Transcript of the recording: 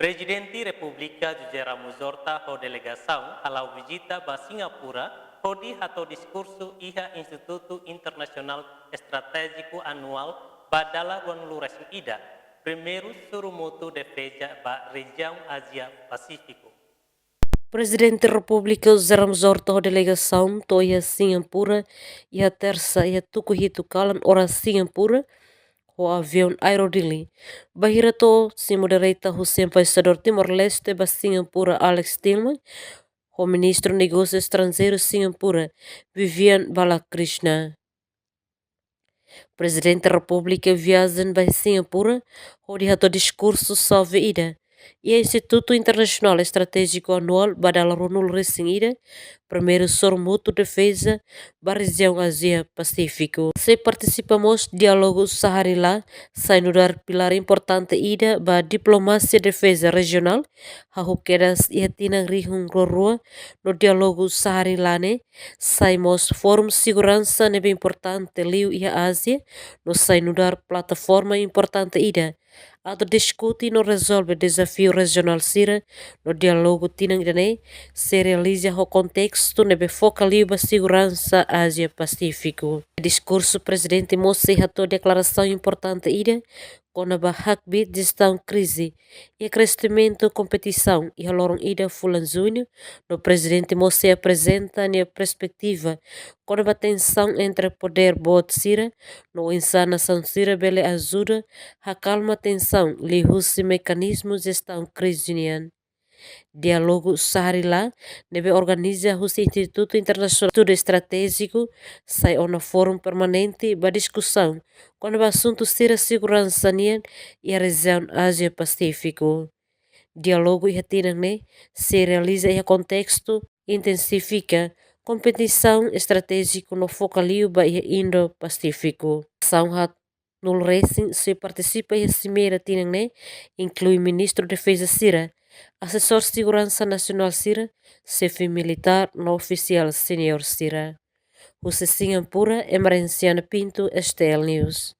Presidente República José Ramos Horta ho delegação halau visita ba Singapura hodi hato diskursu iha Instituto Internacional Estratégico Anual badala Guanulu Resim Ida, primeiro surumutu defesa ba região Ásia Pacífico. Presidente da República José Ramos Horta ho delegação toia Singapura e a terça e a tukuhitu kalan ora Singapura o avião aerodili. Bahira to si moderator Hussein Embaixador Timor-Leste ba Singapura Alex Tillman, o ministro de Negócios Estrangeiros Singapura Vivian Balakrishna. Presidente da República viaja ba Singapura, onde hato discurso salve ida. E o Instituto Internacional Estratégico Anual badala Ronul Racing ida, primeiro sormuto defesa da região Ásia-Pacífico. Se participamos diálogo Sahari-lá, saindo dar pilar importante ida ba diplomacia defesa regional, hahukedas e tinang rihung rorua no diálogo Sahari-lá ne, saimos fórum segurança nebe importante liu e a Ásia, no saindo dar plataforma importante ida. Atau discutir no resolve desafio regional sira no diálogo tinang dane se realiza o contexto nebe focaliba segurança Ásia-Pacífico. Discurso presidente Mosse hato declaração importante ida kona ba hakbit gestão crise e crescimento competição e a lorong ida fulan junho no presidente Mosse apresenta a perspectiva kona ba tensão entre poder bot sira no insana nação sira bele ajuda a calma tensão li husi mecanismo gestão crise unian. Diálogo Sahari-lá deve organizar o Instituto Internacional de Estudo Estratégico sai na fórum permanente para discussão quando o assunto será segurança e a região Ásia-Pacífico. Diálogo e né, se realiza em contexto intensifica competição estratégica no focalio para Indo-Pacífico. São no Racing se participa em cimeira né, inclui ministro de Defesa Sira, assessor de Segurança Nacional Sira, chefe militar no oficial senior Sira. O Singapura, Emerenciana Pinto, STL News.